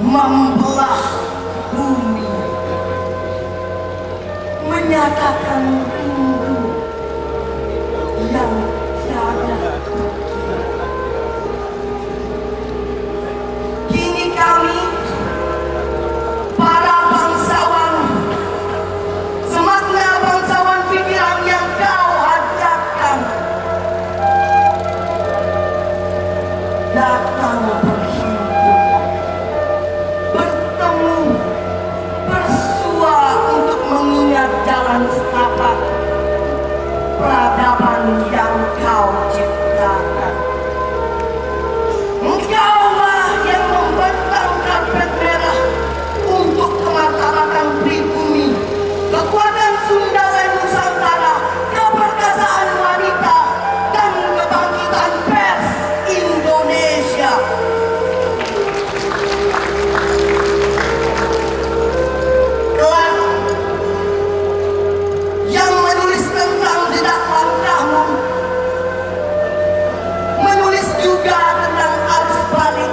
membelah bumi, menyatakan rindu yang tiada terkira. Kini kami, para bangsawan, semakna bangsawan pikiran yang kau ajarkan, datang berhimpun, bertemu, bersua untuk mengingat jalan setapak peradaban yang kau ciptakan. Engkaulah yang membentang karpet merah untuk kemartabakan pribumi, kekuatan Sunda dan Nusantara, keperkasaan wanita, dan kebangkitan pers Indonesia. Kelak, yang menulis tentang jejak langkahmu, menulis juga tentang arus balik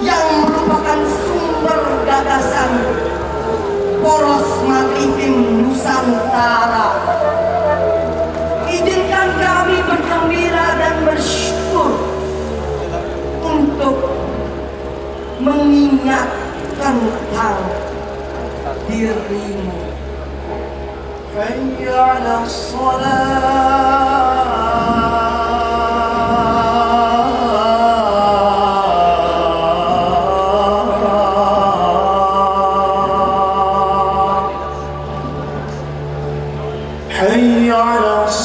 yang merupakan sumber gagasan poros maritim Nusantara. Izinkan kami bergembira dan bersyukur untuk mengingat tentang dirimu. Hayya 'alas shalah, hayya 'alas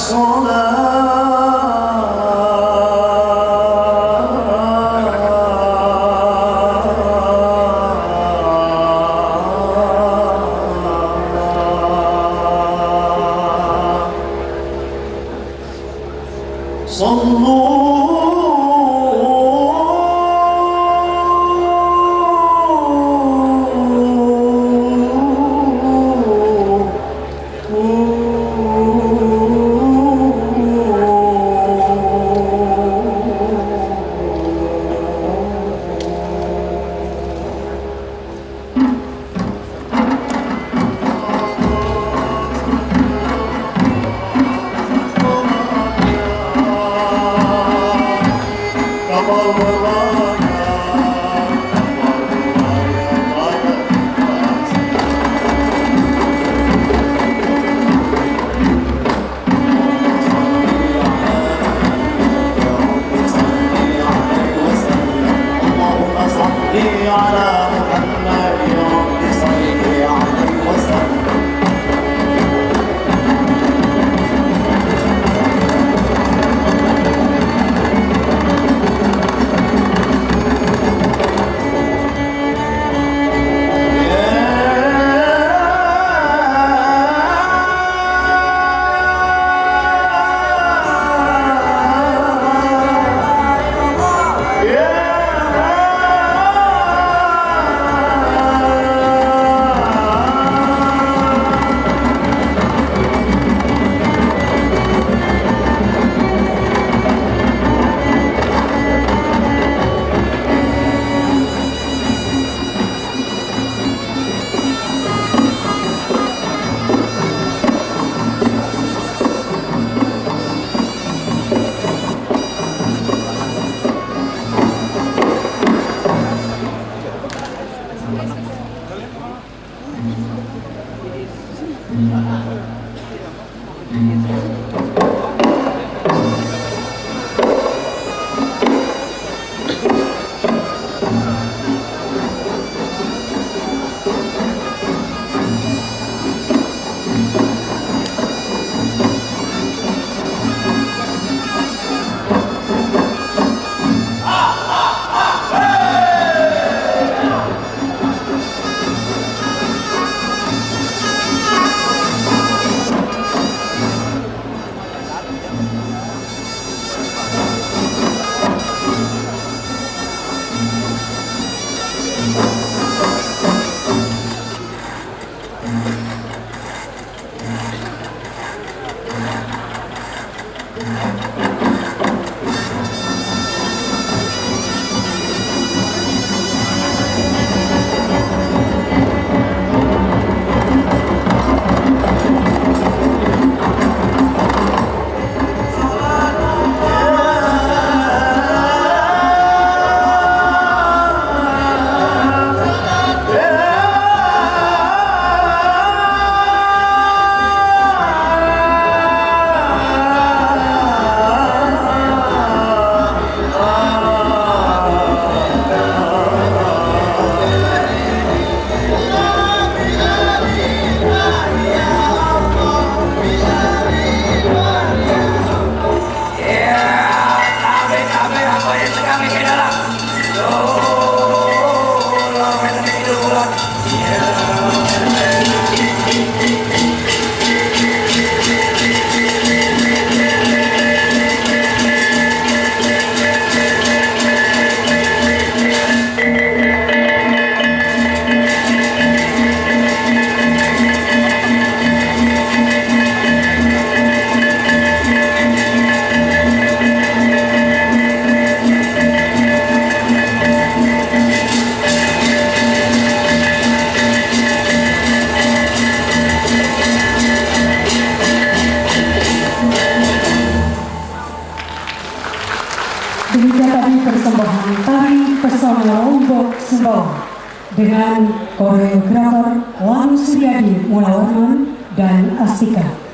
Demikian tadi persembahan tari pesona Lombok Sembawang dengan koreografer Wan Suryadi Mulawarman dan Astika.